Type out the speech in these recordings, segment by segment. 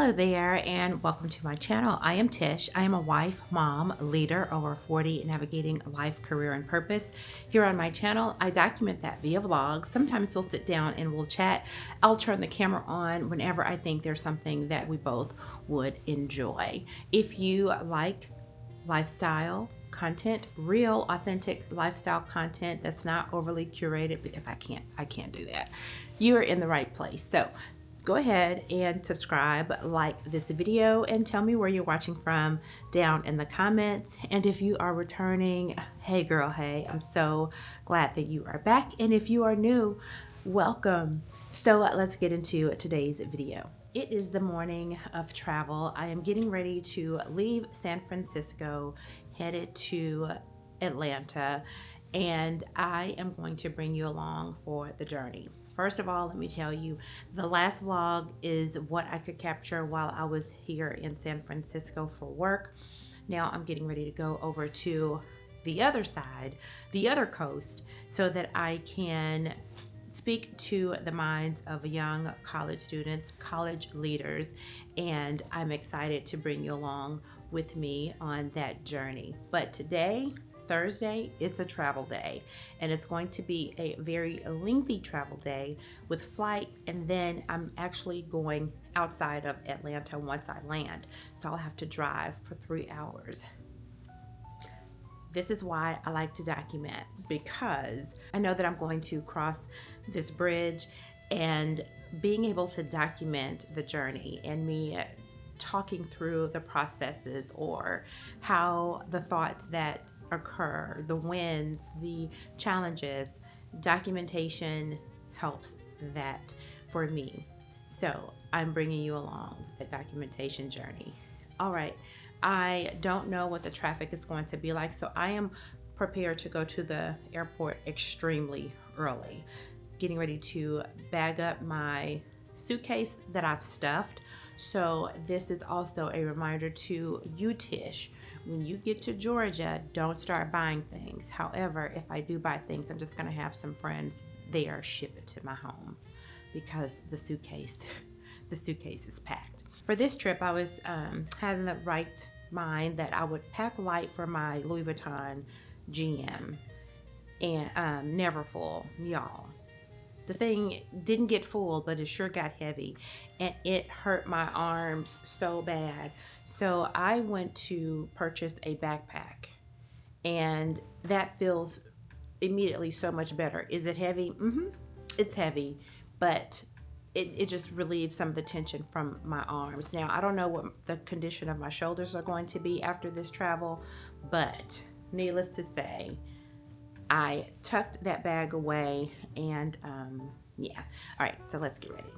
Hello there and welcome to my channel. I am Tish. I am a wife, mom, leader, over 40, navigating life, career, and purpose. Here on my channel, I document that via vlogs. Sometimes we'll sit down and we'll chat. I'll turn the camera on whenever I think there's something that we both would enjoy. If you like lifestyle content, real authentic lifestyle content that's not overly curated, because I can't do that, you're in the right place. So go ahead and subscribe, like this video, and tell me where you're watching from down in the comments. And if you are returning, hey girl, hey, I'm so glad that you are back. And if you are new, welcome. So let's get into today's video. It is the morning of travel. I am getting ready to leave San Francisco, headed to Atlanta, and I am going to bring you along for the journey. First of all, let me tell you, the last vlog is what I could capture while I was here in San Francisco for work. Now I'm getting ready to go over to the other side, the other coast, so that I can speak to the minds of young college students, college leaders, and I'm excited to bring you along with me on that journey. But today, Thursday, it's a travel day, and it's going to be a very lengthy travel day with flight, and then I'm actually going outside of Atlanta once I land, so I'll have to drive for 3 hours. This is why I like to document, because I know that I'm going to cross this bridge, and being able to document the journey and me talking through the processes or how the thoughts that occur, the wins, the challenges, documentation helps that for me. So I'm bringing you along the documentation journey. All right, I don't know what the traffic is going to be like, so I am prepared to go to the airport extremely early, getting ready to bag up my suitcase that I've stuffed. So this is also a reminder to you, Tish, when you get to Georgia, don't start buying things. However, if I do buy things, I'm just gonna have some friends there ship it to my home, because the suitcase is packed. For this trip, I was having the right mind that I would pack light for my Louis Vuitton GM and Neverfull, y'all. The thing didn't get full, but it sure got heavy, and it hurt my arms so bad. So I went to purchase a backpack, and that feels immediately so much better. Is it heavy? It's heavy, but it just relieves some of the tension from my arms. Now, I don't know what the condition of my shoulders are going to be after this travel, but needless to say, I tucked that bag away, and yeah. All right, so let's get ready.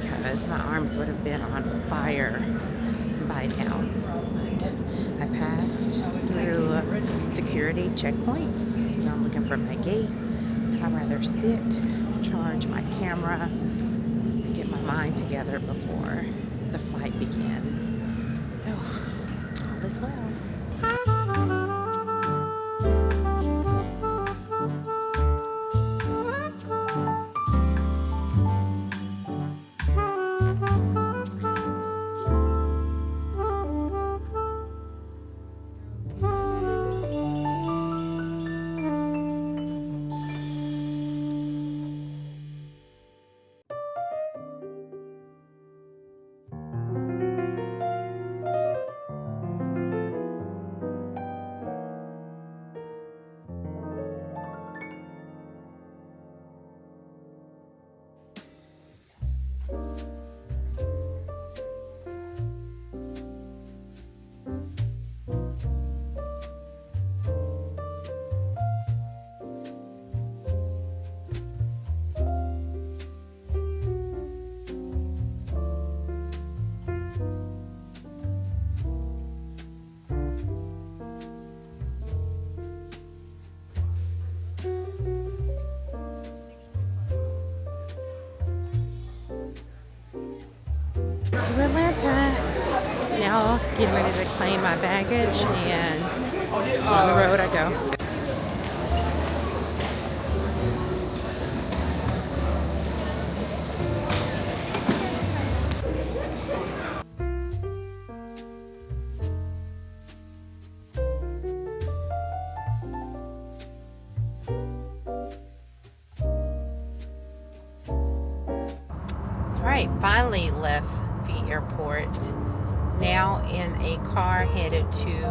because my arms would have been on fire by now. But I passed through security checkpoint. Now I'm looking for my gate. I'd rather sit, charge my camera, get my mind together before the flight begins. So, all is well. To Atlanta. Now getting ready to claim my baggage, and on the road I go. All right, finally left the airport. Now in a car headed to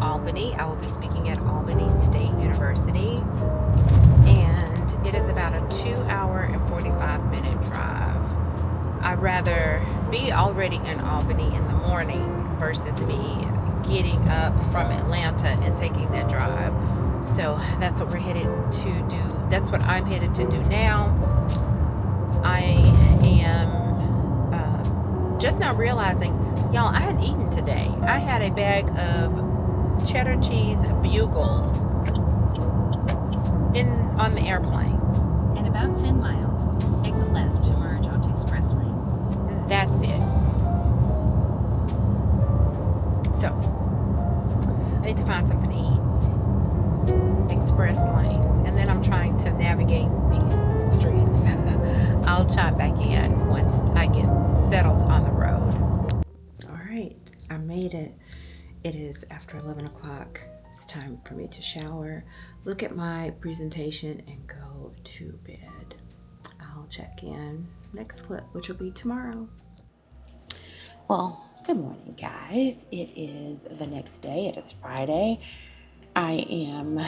Albany. I will be speaking at Albany State University, and it is about a 2-hour and 45-minute drive. I'd rather be already in Albany in the morning versus me getting up from Atlanta and taking that drive. So that's what we're headed to do. That's what I'm headed to do now. I am just now realizing, y'all, I hadn't eaten today. I had a bag of cheddar cheese bugles on the airplane. In about 10 miles, exit left to merge onto express lanes. That's it. So, I need to find something to eat. Express lanes. And then I'm trying to navigate these streets. I'll chime back in once I get settled on the road. All right, I made it. It is after 11 o'clock. It's time for me to shower, look at my presentation, and go to bed. I'll check in next clip, which will be tomorrow. Well, good morning, guys. It is the next day. It is Friday. I am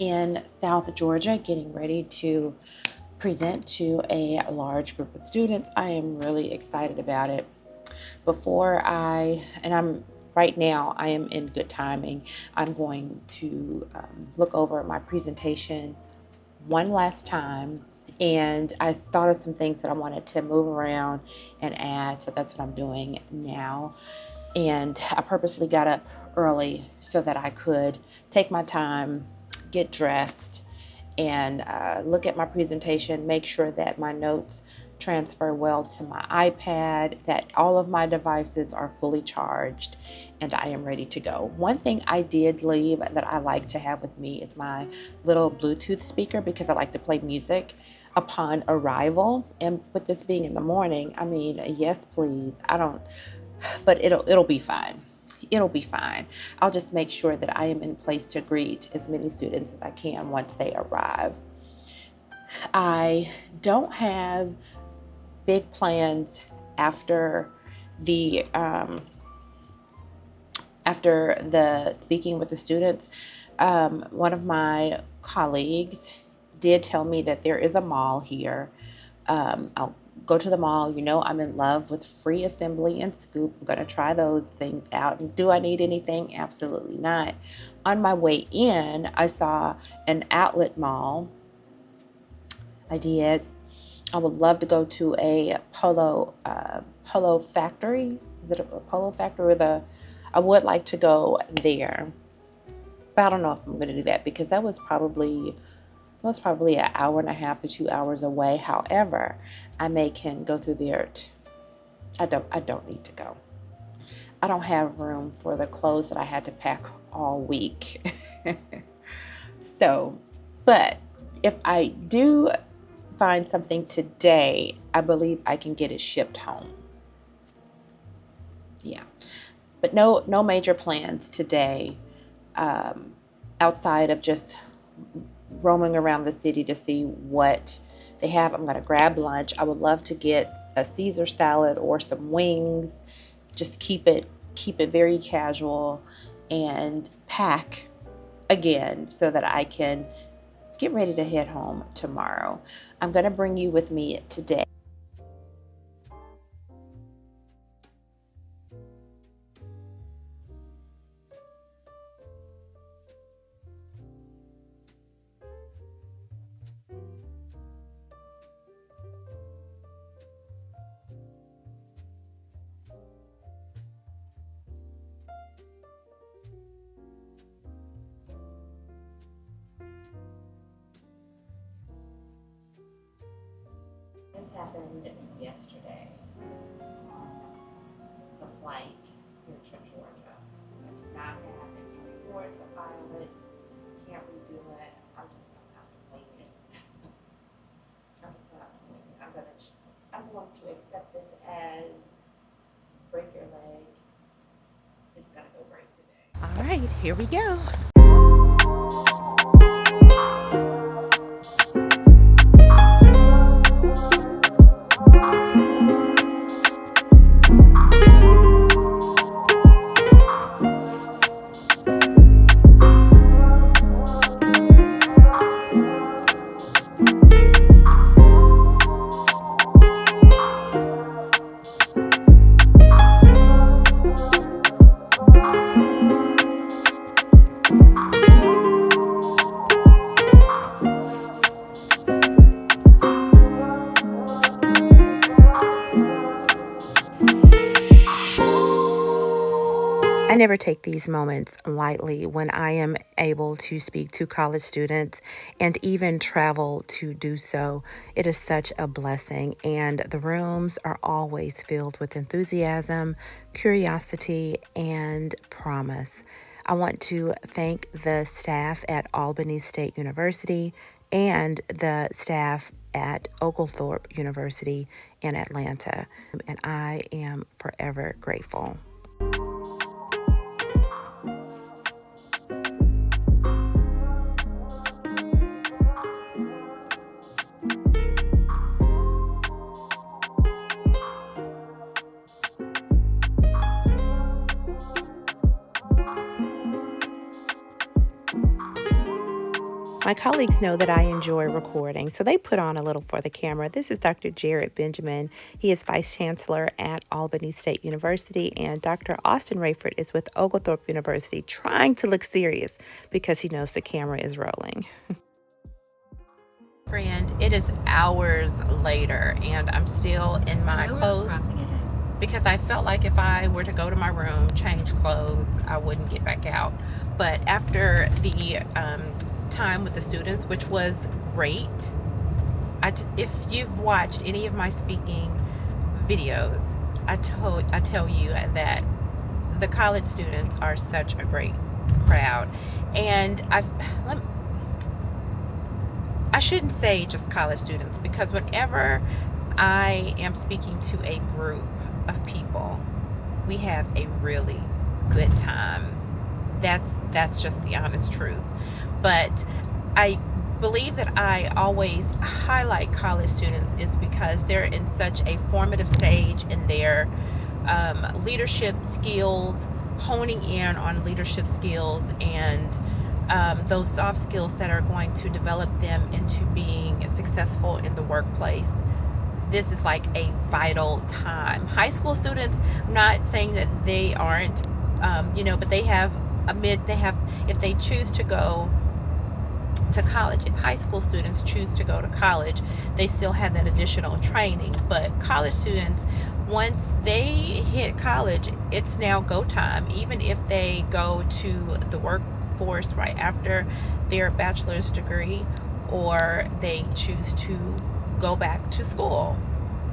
in South Georgia getting ready to present to a large group of students. I am really excited about it. Right now, I am in good timing. I'm going to look over my presentation one last time, and I thought of some things that I wanted to move around and add, so that's what I'm doing now. And I purposely got up early so that I could take my time, get dressed, and look at my presentation, make sure that my notes transfer well to my iPad, that all of my devices are fully charged, and I am ready to go. One thing I did leave that I like to have with me is my little Bluetooth speaker, because I like to play music upon arrival. And with this being in the morning, I mean, yes, please. But it'll be fine. It'll be fine. I'll just make sure that I am in place to greet as many students as I can once they arrive. I don't have big plans after the speaking with the students. One of my colleagues did tell me that there is a mall here. I'll go to the mall. You know, I'm in love with free assembly and scoop. I'm going to try those things out. And do I need anything? Absolutely not. On my way in, I saw an outlet mall. I did. I would love to go to a polo factory. Is it a polo factory? I would like to go there, but I don't know if I'm going to do that because that was probably an hour and a half to 2 hours away. However, I can go through there. I don't need to go. I don't have room for the clothes that I had to pack all week. So, but if I do find something today, I believe I can get it shipped home. Yeah, but no major plans today, um, outside of just roaming around the city to see what they have. I'm gonna grab lunch. I would love to get a Caesar salad or some wings. Just keep it very casual and pack again so that I can get ready to head home tomorrow. I'm gonna bring you with me today. This happened yesterday on the flight here to Georgia. I do not have any report to file it. Can't redo it. I'm just gonna have to wing it. I'm just gonna have to wing it. I'm going to accept this as break your leg. It's gonna go break today. All right, here we go. I never take these moments lightly when I am able to speak to college students and even travel to do so. It is such a blessing, and the rooms are always filled with enthusiasm, curiosity, and promise. I want to thank the staff at Albany State University and the staff at Oglethorpe University in Atlanta, and I am forever grateful. My colleagues know that I enjoy recording, so they put on a little for the camera. This is Dr. Jared Benjamin. He is Vice Chancellor at Albany State University, and Dr. Austin Rayford is with Oglethorpe University, trying to look serious because he knows the camera is rolling. Friend, it is hours later, and I'm still in my clothes because I felt like if I were to go to my room, change clothes, I wouldn't get back out. But after the time with the students, which was great. If you've watched any of my speaking videos, I tell you that the college students are such a great crowd. And I shouldn't say just college students, because whenever I am speaking to a group of people, we have a really good time. That's just the honest truth. But I believe that I always highlight college students is because they're in such a formative stage in their leadership skills, honing in on leadership skills and those soft skills that are going to develop them into being successful in the workplace. This is like a vital time. High school students, I'm not saying that they aren't, but they have if they choose to go to college. If high school students choose to go to college, they still have that additional training. But college students, once they hit college, it's now go time. Even if they go to the workforce right after their bachelor's degree, or they choose to go back to school,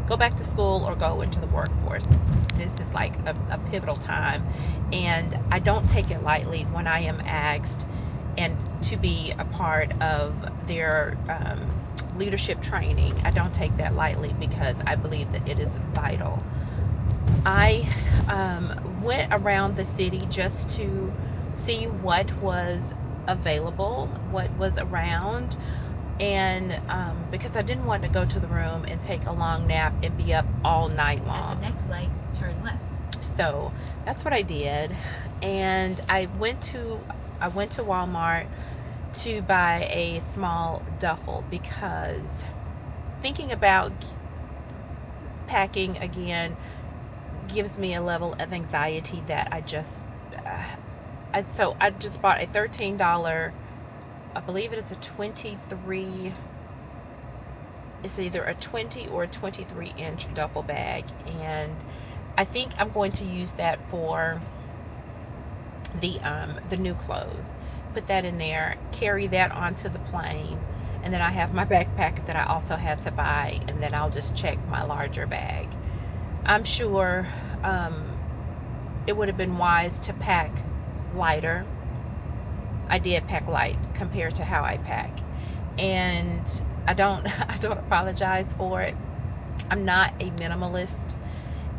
or go into the workforce. This is like a pivotal time, and I don't take it lightly when I am asked and to be a part of their leadership training. I don't take that lightly because I believe that it is vital. I went around the city just to see what was available, what was around, and because I didn't want to go to the room and take a long nap and be up all night long. At the next light, turn left. So that's what I did, and I went to Walmart to buy a small duffel because thinking about packing again gives me a level of anxiety that I just bought a $13, I believe it is a 23, it's either a 20 or a 23 inch duffel bag, and I think I'm going to use that for the new clothes. Put that in there, carry that onto the plane, and then I have my backpack that I also had to buy, and then I'll just check my larger bag. I'm sure it would have been wise to pack lighter. I did pack light compared to how I pack, and I don't apologize for it. I'm not a minimalist,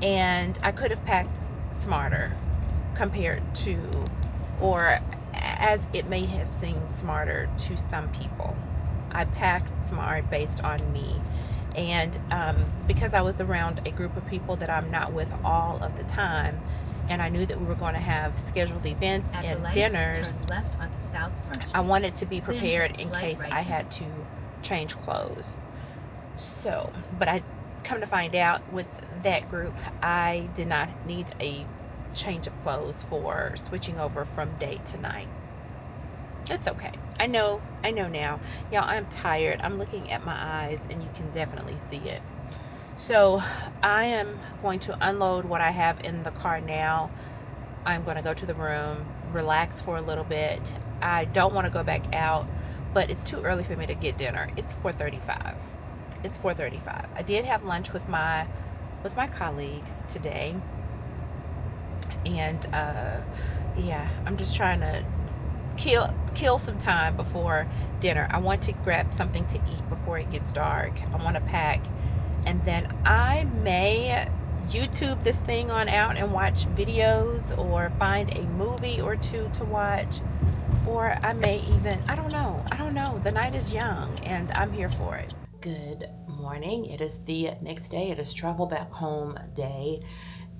and I could have packed smarter compared to, or as it may have seemed smarter to some people. I packed smart based on me, and because I was around a group of people that I'm not with all of the time, and I knew that we were going to have scheduled events and dinners, turn left onto South Front Street. I wanted to be prepared in Slight case right I turn. had to change clothes. So, but I come to find out with that group, I did not need a change of clothes for switching over from day to night. It's okay. I know now. Y'all, I'm tired. I'm looking at my eyes and you can definitely see it. So I am going to unload what I have in the car now. I'm going to go to the room, relax for a little bit. I don't want to go back out, but it's too early for me to get dinner. It's 4:35. I did have lunch with my colleagues today, and yeah, I'm just trying to kill some time before dinner. I want to grab something to eat before it gets dark. I want to pack, and then I may YouTube this thing on out and watch videos, or find a movie or two to watch, or I may even, I don't know. The night is young and I'm here for it. Good morning. It is the next day. It is travel back home day,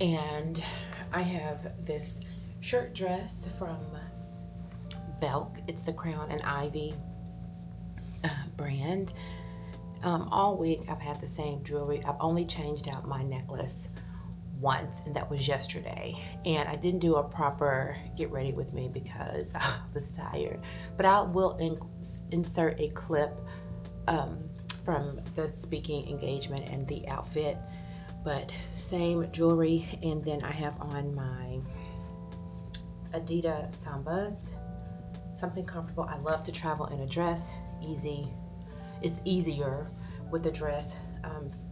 and I have this shirt dress from Belk. It's the Crown and Ivy brand. All week I've had the same jewelry. I've only changed out my necklace once, and that was yesterday, and I didn't do a proper get ready with me because I was tired, but I will insert a clip from the speaking engagement and the outfit, but same jewelry. And then I have on my Adidas Sambas, something comfortable. I love to travel in a dress. It's easier with a dress.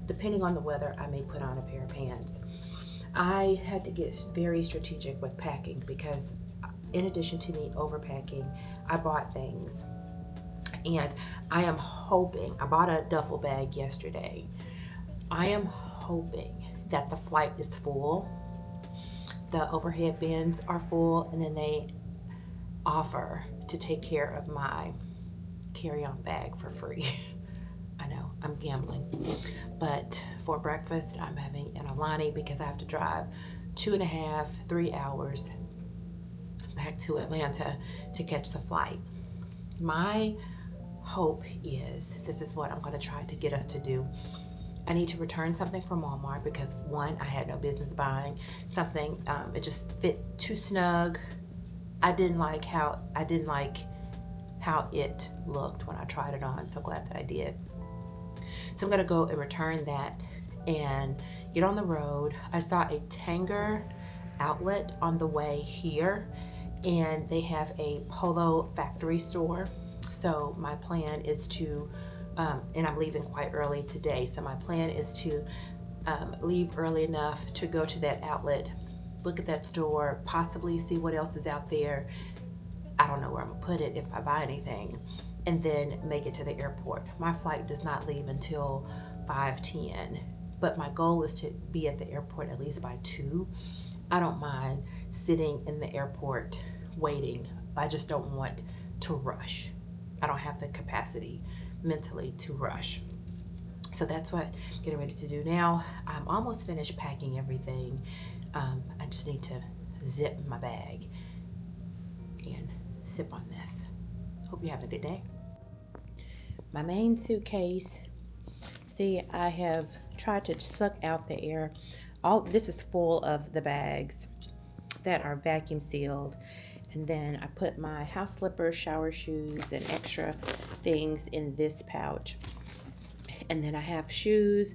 Depending on the weather, I may put on a pair of pants. I had to get very strategic with packing because in addition to me overpacking, I bought things, and I am hoping, I bought a duffel bag yesterday. I am hoping that the flight is full, the overhead bins are full, and then they offer to take care of my carry-on bag for free. I know, I'm gambling. But for breakfast, I'm having an Albany because I have to drive 2.5, 3 hours back to Atlanta to catch the flight. My hope is, this is what I'm going to try to get us to do. I need to return something from Walmart because one, I had no business buying something. It just fit too snug. I didn't like how it looked when I tried it on. So glad that I did. So I'm gonna go and return that and get on the road. I saw a Tanger outlet on the way here, and they have a Polo factory store. So my plan is to, and I'm leaving quite early today, so my plan is to leave early enough to go to that outlet, look at that store, possibly see what else is out there. I don't know where I'm gonna put it if I buy anything, and then make it to the airport. My flight does not leave until 5:10, but my goal is to be at the airport at least by 2. I don't mind sitting in the airport waiting. I just don't want to rush. I don't have the capacity mentally to rush. So that's what I'm getting ready to do now. I'm almost finished packing everything. I just need to zip my bag and sip on this. Hope you're having a good day. My main suitcase, see, I have tried to suck out the air. All this is full of the bags that are vacuum sealed, and then I put my house slippers, shower shoes, and extra things in this pouch. And then I have shoes.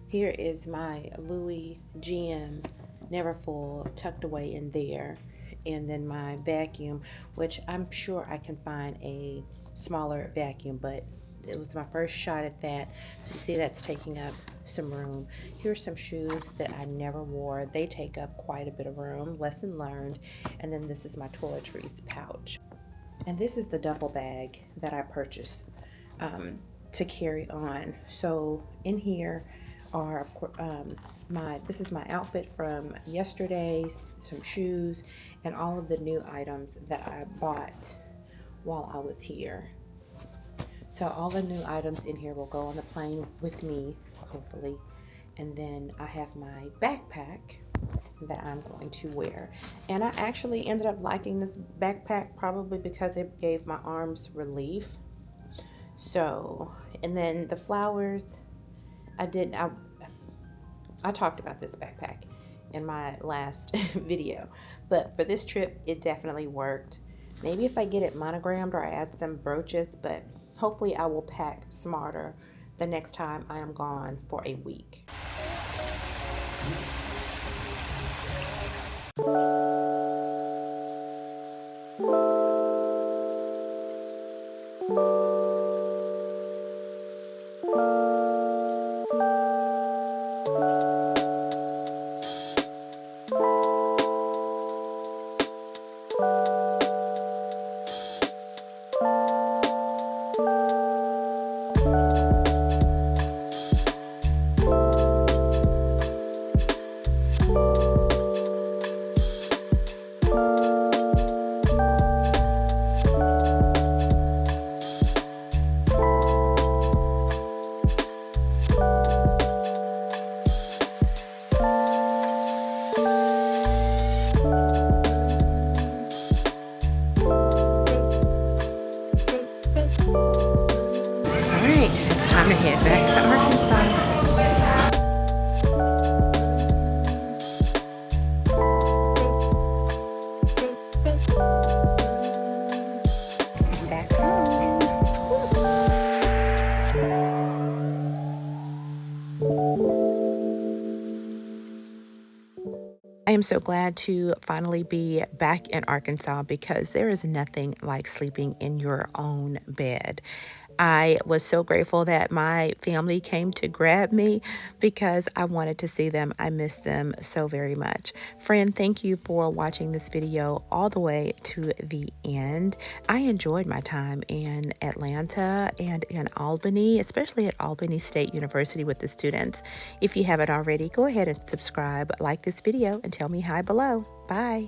Here is my Louis Vuitton Neverfull tucked away in there, and then my vacuum, which I'm sure I can find a smaller vacuum, but it was my first shot at that. So you see that's taking up some room. Here's some shoes that I never wore. They take up quite a bit of room. Lesson learned. And then this is my toiletries pouch. And this is the duffel bag that I purchased to carry on. So in here are, of course, this is my outfit from yesterday, some shoes, and all of the new items that I bought while I was here. So all the new items in here will go on the plane with me, hopefully. And then I have my backpack that I'm going to wear. And I actually ended up liking this backpack probably because it gave my arms relief. So, and then the flowers, I talked about this backpack in my last video, but for this trip, it definitely worked. Maybe if I get it monogrammed or I add some brooches, but hopefully I will pack smarter the next time I am gone for a week. Time to head back to Arkansas. Back home. I am so glad to finally be back in Arkansas because there is nothing like sleeping in your own bed. I was so grateful that my family came to grab me because I wanted to see them. I miss them so very much. Friend, thank you for watching this video all the way to the end. I enjoyed my time in Atlanta and in Albany, especially at Albany State University with the students. If you haven't already, go ahead and subscribe, like this video, and tell me hi below. Bye.